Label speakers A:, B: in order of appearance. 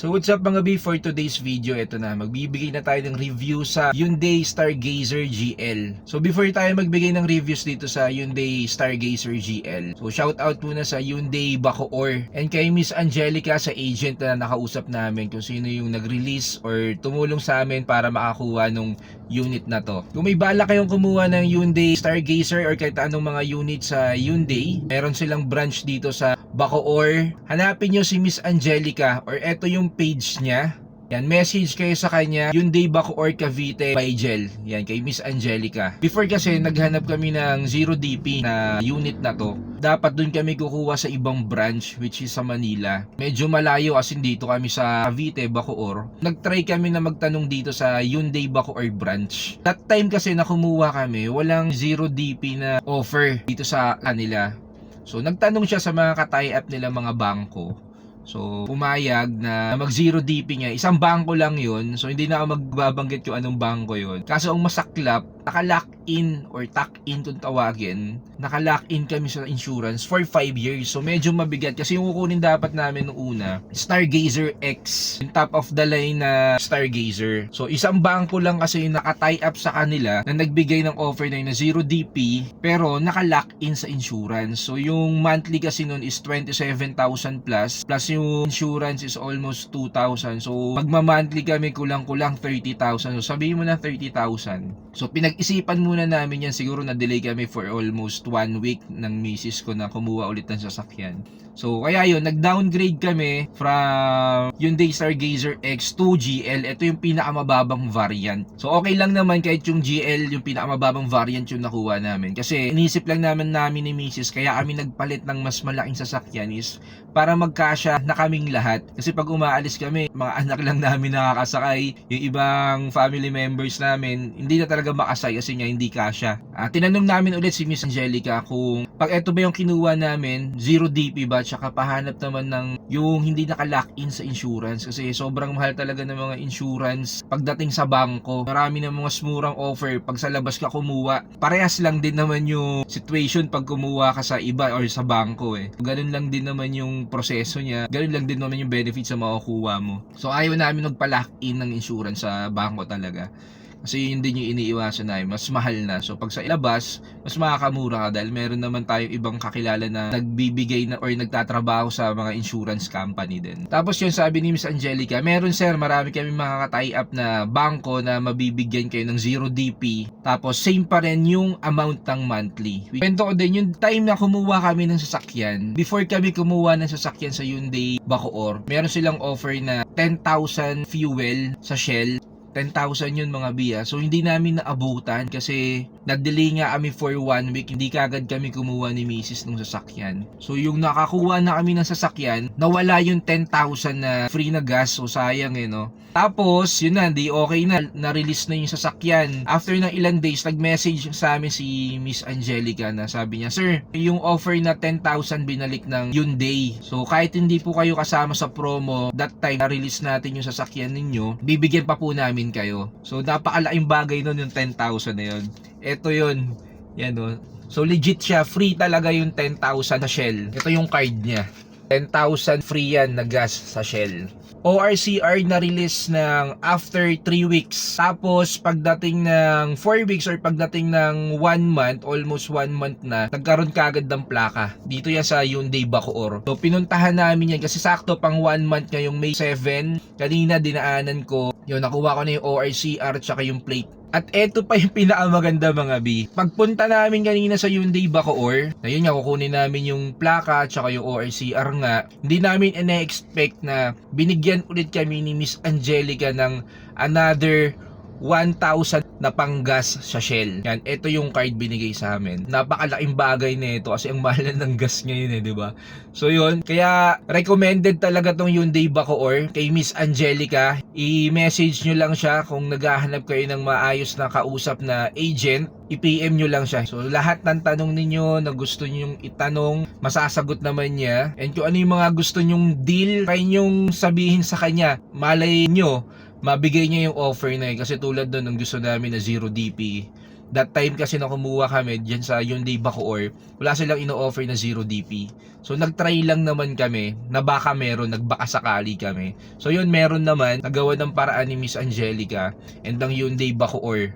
A: So what's up mga B, for today's video, ito na, magbibigay na tayo ng review sa Hyundai Stargazer GL. So before tayo magbigay ng reviews dito sa Hyundai Stargazer GL, so shout out muna sa Hyundai Bacoor and kay Miss Angelica sa agent na nakausap namin kung sino yung nag-release or tumulong sa amin para makakuha nung unit na to. Kung may bala kayong kumuha ng Hyundai Stargazer or kahit anong mga unit sa Hyundai, meron silang branch dito sa Bacoor. Hanapin nyo si Miss Angelica or eto yung page niya. Yan, message kayo sa kanya, Hyundai Bacoor Cavite by Gel. Yan, kay Miss Angelica. Before kasi, naghanap kami ng 0DP na unit na to. Dapat dun kami kukuha sa ibang branch, which is sa Manila. Medyo malayo kasi dito kami sa Cavite, Bacoor. Nagtry kami na magtanong dito sa Hyundai Bacoor branch. That time kasi na kumuha kami, walang 0DP na offer dito sa kanila. So, nagtanong siya sa mga ka-tie up nila mga bangko. So, pumayag na mag 0DP niya. Isang bangko lang yun. So, hindi na ako magbabanggit kung anong bangko yun. Kaso, ang masaklap, naka-lock-in or tuck-in kung tawagin. Naka-lock-in kami sa insurance for 5 years. So, medyo mabigat. Kasi yung kukunin dapat namin nung una, Stargazer X. Yung top of the line na Stargazer. So, isang bangko lang kasi yung naka-tie up sa kanila na nagbigay ng offer na yun na 0DP. Pero, naka-lock-in sa insurance. So, yung monthly kasi nun is 27,000 plus yung insurance is almost 2,000. So, magma-monthly kami kulang-kulang 30,000. So, sabihin mo na 30,000. So, pinag-isipan muna namin yan. Siguro na-delay kami for almost 1 week ng misis ko na kumuha ulit ng sasakyan. So, kaya yun, nag-downgrade kami from Hyundai Stargazer X to GL. Ito yung pinakamababang variant. So, okay lang naman kahit yung GL, yung pinakamababang variant yung nakuha namin. Kasi, inisip lang namin ni misis, kaya kami nagpalit ng mas malaking sasakyan is para magkasya na kaming lahat. Kasi pag umaalis kami, mga anak lang namin nakakasakay. Yung ibang family members namin, hindi na talaga makasay kasi nga hindi kasya. Tinanong namin ulit si Miss Angelica kung pag eto ba yung kinuha namin, 0DP ba, tsaka pahanap naman ng yung hindi naka-lock-in sa insurance. Kasi sobrang mahal talaga ng mga insurance pagdating sa bangko. Marami ng mga smurang offer pag sa labas ka kumuha. Parehas lang din naman yung situation pag kumuha ka sa iba or sa bangko eh. Ganun lang din naman yung proseso niya. Ganun lang din naman yung benefits na makukuha mo. So ayaw namin magpa-lock-in ng insurance sa bangko talaga. Kasi yun din yung iniiwasan namin, mas mahal na. So pag sa ilabas, mas makakamura ka dahil meron naman tayong ibang kakilala na nagbibigay na or nagtatrabaho sa mga insurance company din. Tapos yun, sabi ni Miss Angelica, meron sir, marami kami makaka-tie up na bangko na mabibigyan kayo ng 0DP. Tapos same pa rin yung amount ng monthly. Kwento ko din, yung time na kumuha kami ng sasakyan, before kami kumuha ng sasakyan sa Hyundai Bacoor, meron silang offer na 10,000 fuel sa Shell. 10,000 yun mga biya. So hindi namin naabutan kasi nag-delay nga kami for 1 week. Hindi kagad kami kumuha ni misis ng sasakyan. So yung nakakuha na kami ng sasakyan, nawala yung 10,000 na free na gas. So sayang eh no. Tapos yun na, di okay na. Na-release na yung sasakyan. After ng ilang days, nag-message sa amin si Miss Angelica na sabi niya, sir, yung offer na 10,000 binalik ng Hyundai. So kahit hindi po kayo kasama sa promo, that time na-release natin yung sasakyan ninyo, bibigyan pa po namin kayo. So napakalaking bagay nun yung 10,000 na yun. Ito yun. Yan o. So legit siya. Free talaga yung 10,000 sa Shell. Ito yung card niya. 10,000 free yan na gas sa Shell. ORCR na release ng after 3 weeks. Tapos pagdating ng 4 weeks or pagdating ng 1 month, almost 1 month na, nagkaroon kagad ng plaka. Dito yan sa Hyundai Bacoor. So pinuntahan namin yan kasi sakto pang 1 month ngayong May 7. Kanina dinaanan ko. Yun, nakuha ko na yung ORCR tsaka yung plate. At eto pa yung pinakamaganda mga B. Pagpunta namin kanina sa Hyundai Bacoor, na yun nga, kukunin namin yung plaka tsaka yung ORCR nga. Hindi namin ina-expect na binigyan ulit kami ni Miss Angelica ng another 1,000 na panggas sa Shell. Yan, ito yung card binigay sa amin. Napakalaking bagay na ito kasi ang mahal ng gas ngayon eh, di ba? So yun, kaya recommended talaga tong Hyundai Bacoor kay Miss Angelica. I-message nyo lang siya kung naghahanap kayo ng maayos na kausap na agent. I-PM nyo lang siya. So lahat ng tanong ninyo na gusto nyong itanong, masasagot naman niya. And kung ano yung mga gusto nyong deal, try nyong sabihin sa kanya. Malay nyo, mabigay niya yung offer na yun. Kasi tulad doon, ang gusto namin na 0DP, That time kasi na kumuha kami dyan sa Hyundai Bacoor, wala silang ino-offer na 0 DP. So nagtry lang naman kami na baka meron, nagbaka sakali kami. So yun, meron naman, nagawa ng paraan ni Miss Angelica and ang Hyundai Bacoor